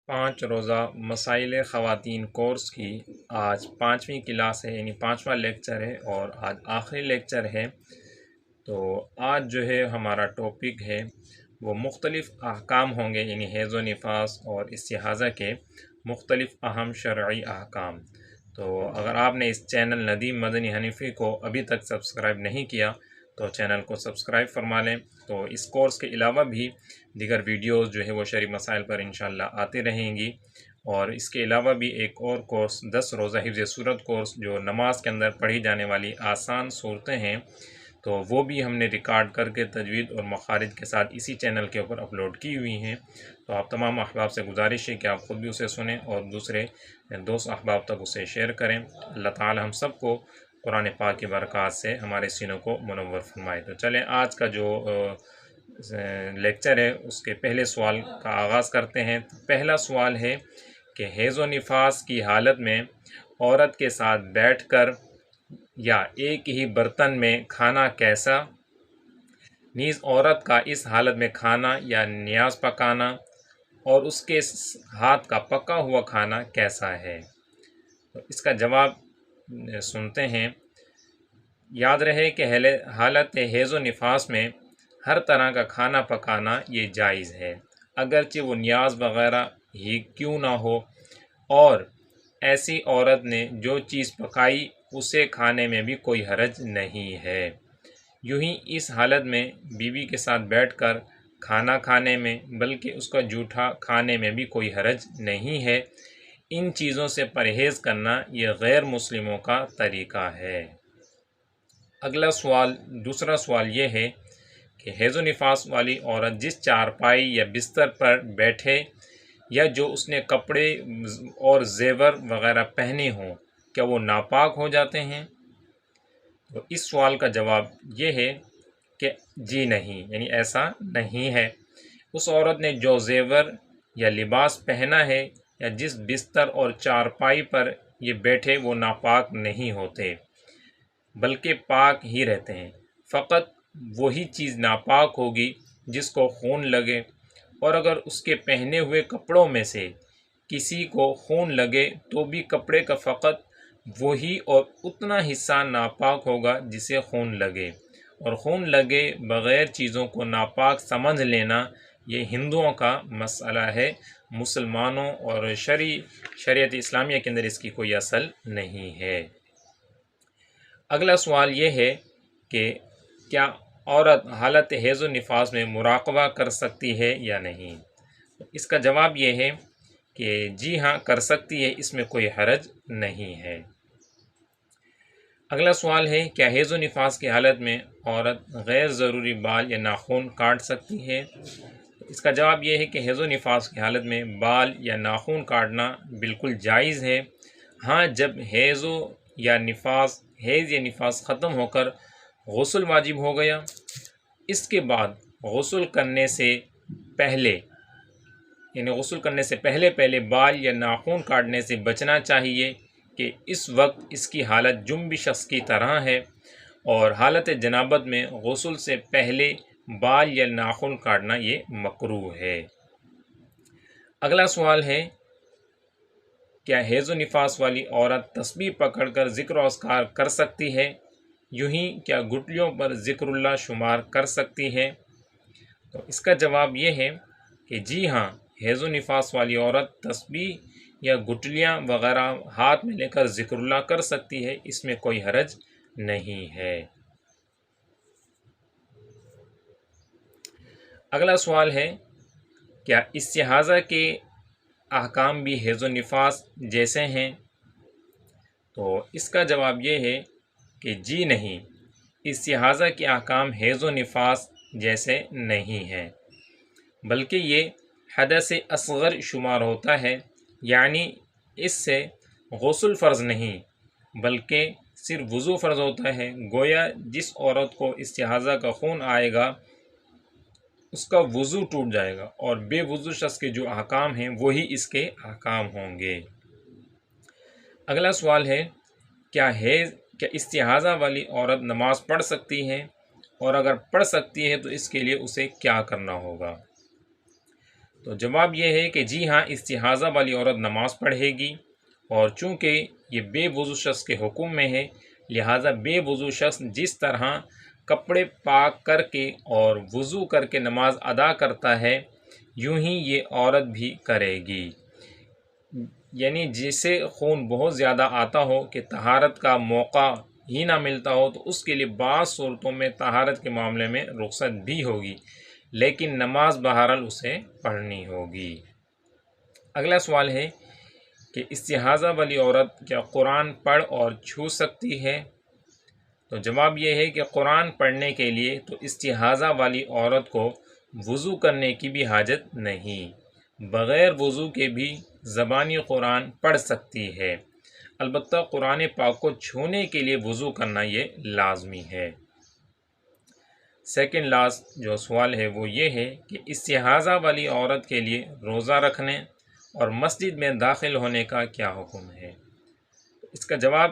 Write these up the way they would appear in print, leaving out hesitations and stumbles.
5 روزہ مسائل خواتین کورس کی آج 5ویں کلاس ہے، یعنی 5واں لیکچر ہے اور آج آخری لیکچر ہے۔ تو آج جو ہے ہمارا ٹاپک ہے وہ مختلف احکام ہوں گے، یعنی حیض و نفاس اور استحاضہ کے مختلف اہم شرعی احکام۔ تو اگر آپ نے اس چینل ندیم مدنی حنیفی کو ابھی تک سبسکرائب نہیں کیا تو چینل کو سبسکرائب فرما لیں۔ تو اس کورس کے علاوہ بھی دیگر ویڈیوز جو ہے وہ شرعی مسائل پر انشاءاللہ آتی رہیں گی، اور اس کے علاوہ بھی ایک اور کورس 10 روزہ حفظ صورت کورس جو نماز کے اندر پڑھی جانے والی آسان صورتیں ہیں، تو وہ بھی ہم نے ریکارڈ کر کے تجوید اور مخارج کے ساتھ اسی چینل کے اوپر اپلوڈ کی ہوئی ہیں۔ تو آپ تمام احباب سے گزارش ہے کہ آپ خود بھی اسے سنیں اور دوسرے دوست احباب تک اسے شیئر کریں۔ اللہ تعالی ہم سب کو قرآن پاک کی برکات سے ہمارے سینوں کو منور فرمائے۔ تو چلیں آج کا جو لیکچر ہے اس کے پہلے سوال کا آغاز کرتے ہیں۔ پہلا سوال ہے کہ حیض و نفاس کی حالت میں عورت کے ساتھ بیٹھ کر یا ایک ہی برتن میں کھانا کیسا؟ نیز عورت کا اس حالت میں کھانا یا نیاز پکانا اور اس کے ہاتھ کا پکا ہوا کھانا کیسا ہے؟ تو اس کا جواب سنتے ہیں۔ یاد رہے کہ حالت حیض و نفاس میں ہر طرح کا کھانا پکانا یہ جائز ہے، اگرچہ وہ نیاز وغیرہ ہی کیوں نہ ہو، اور ایسی عورت نے جو چیز پکائی اسے کھانے میں بھی کوئی حرج نہیں ہے۔ یوں ہی اس حالت میں بیوی کے ساتھ بیٹھ کر کھانا کھانے میں بلکہ اس کا جھوٹا کھانے میں بھی کوئی حرج نہیں ہے۔ ان چیزوں سے پرہیز کرنا یہ غیر مسلموں کا طریقہ ہے۔ اگلا سوال، دوسرا سوال یہ ہے کہ حیض و نفاس والی عورت جس چارپائی یا بستر پر بیٹھے یا جو اس نے کپڑے اور زیور وغیرہ پہنے ہوں، کیا وہ ناپاک ہو جاتے ہیں؟ تو اس سوال کا جواب یہ ہے کہ جی نہیں، یعنی ایسا نہیں ہے۔ اس عورت نے جو زیور یا لباس پہنا ہے یا جس بستر اور چارپائی پر یہ بیٹھے وہ ناپاک نہیں ہوتے بلکہ پاک ہی رہتے ہیں۔ فقط وہی چیز ناپاک ہوگی جس کو خون لگے، اور اگر اس کے پہنے ہوئے کپڑوں میں سے کسی کو خون لگے تو بھی کپڑے کا فقط وہی اور اتنا حصہ ناپاک ہوگا جسے خون لگے، اور خون لگے بغیر چیزوں کو ناپاک سمجھ لینا یہ ہندوؤں کا مسئلہ ہے، مسلمانوں اور شریعت اسلامیہ کے اندر اس کی کوئی اصل نہیں ہے۔ اگلا سوال یہ ہے کہ کیا عورت حالت حیض و نفاس میں مراقبہ کر سکتی ہے یا نہیں؟ اس کا جواب یہ ہے کہ جی ہاں کر سکتی ہے، اس میں کوئی حرج نہیں ہے۔ اگلا سوال ہے کیا حیض و نفاس کی حالت میں عورت غیر ضروری بال یا ناخن کاٹ سکتی ہے؟ اس کا جواب یہ ہے کہ حیض و نفاس کی حالت میں بال یا ناخن کاٹنا بالکل جائز ہے۔ ہاں، جب حیض یا نفاس ختم ہو کر غسل واجب ہو گیا، اس کے بعد غسل کرنے سے پہلے پہلے بال یا ناخن کاٹنے سے بچنا چاہیے کہ اس وقت اس کی حالت جنبی شخص کی طرح ہے، اور حالت جنابت میں غسل سے پہلے بال یا ناخن کاٹنا یہ مکروہ ہے۔ اگلا سوال ہے کیا حیض و نفاس والی عورت تسبیح پکڑ کر ذکر و اذکار کر سکتی ہے؟ یوں ہی کیا گٹلیوں پر ذکر اللہ شمار کر سکتی ہے؟ تو اس کا جواب یہ ہے کہ جی ہاں، حیض و نفاس والی عورت تسبیح یا گٹلیاں وغیرہ ہاتھ میں لے کر ذکر اللہ کر سکتی ہے، اس میں کوئی حرج نہیں ہے۔ اگلا سوال ہے کیا استحاضہ کے احکام بھی حیض و نفاس جیسے ہیں؟ تو اس کا جواب یہ ہے کہ جی نہیں، استحاضہ کے احکام حیض و نفاس جیسے نہیں ہیں، بلکہ یہ حدث اصغر شمار ہوتا ہے، یعنی اس سے غسل فرض نہیں بلکہ صرف وضو فرض ہوتا ہے۔ گویا جس عورت کو استحاضہ کا خون آئے گا اس کا وضو ٹوٹ جائے گا، اور بے وضو شخص کے جو احکام ہیں وہی اس کے احکام ہوں گے۔ اگلا سوال ہے کیا استحاضہ والی عورت نماز پڑھ سکتی ہے، اور اگر پڑھ سکتی ہے تو اس کے لیے اسے کیا کرنا ہوگا؟ تو جواب یہ ہے کہ جی ہاں، استحاضہ والی عورت نماز پڑھے گی، اور چونکہ یہ بے وضو شخص کے حکم میں ہے، لہٰذا بے وضو شخص جس طرح کپڑے پاک کر کے اور وضو کر کے نماز ادا کرتا ہے، یوں ہی یہ عورت بھی کرے گی۔ یعنی جسے خون بہت زیادہ آتا ہو کہ طہارت کا موقع ہی نہ ملتا ہو، تو اس کے لیے بعض صورتوں میں طہارت کے معاملے میں رخصت بھی ہوگی، لیکن نماز بہرحال اسے پڑھنی ہوگی۔ اگلا سوال ہے کہ استحاضہ والی عورت کیا قرآن پڑھ اور چھو سکتی ہے؟ تو جواب یہ ہے کہ قرآن پڑھنے کے لیے تو استحاضہ والی عورت کو وضو کرنے کی بھی حاجت نہیں، بغیر وضو کے بھی زبانی قرآن پڑھ سکتی ہے، البتہ قرآن پاک کو چھونے کے لیے وضو کرنا یہ لازمی ہے۔ سیکنڈ لاسٹ جو سوال ہے وہ یہ ہے کہ استحاضہ والی عورت کے لیے روزہ رکھنے اور مسجد میں داخل ہونے کا کیا حکم ہے؟ اس کا جواب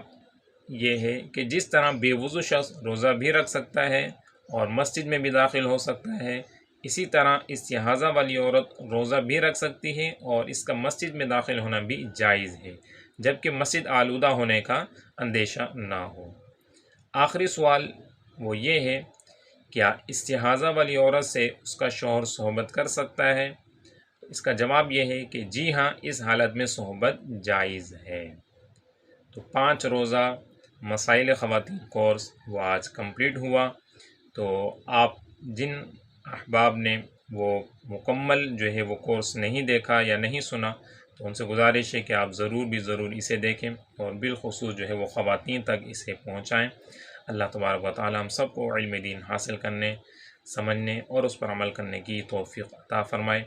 یہ ہے کہ جس طرح بے وضو شخص روزہ بھی رکھ سکتا ہے اور مسجد میں بھی داخل ہو سکتا ہے، اسی طرح استحاضہ والی عورت روزہ بھی رکھ سکتی ہے اور اس کا مسجد میں داخل ہونا بھی جائز ہے، جبکہ مسجد آلودہ ہونے کا اندیشہ نہ ہو۔ آخری سوال وہ یہ ہے، کیا استحاضہ والی عورت سے اس کا شوہر صحبت کر سکتا ہے؟ اس کا جواب یہ ہے کہ جی ہاں، اس حالت میں صحبت جائز ہے۔ تو 5 روزہ مسائل خواتین کورس وہ آج کمپلیٹ ہوا۔ تو آپ جن احباب نے وہ مکمل جو ہے وہ کورس نہیں دیکھا یا نہیں سنا، تو ان سے گزارش ہے کہ آپ ضرور اسے دیکھیں اور بالخصوص جو ہے وہ خواتین تک اسے پہنچائیں۔ اللہ تبارک و تعالی ہم سب کو علم دین حاصل کرنے، سمجھنے اور اس پر عمل کرنے کی توفیق عطا فرمائے۔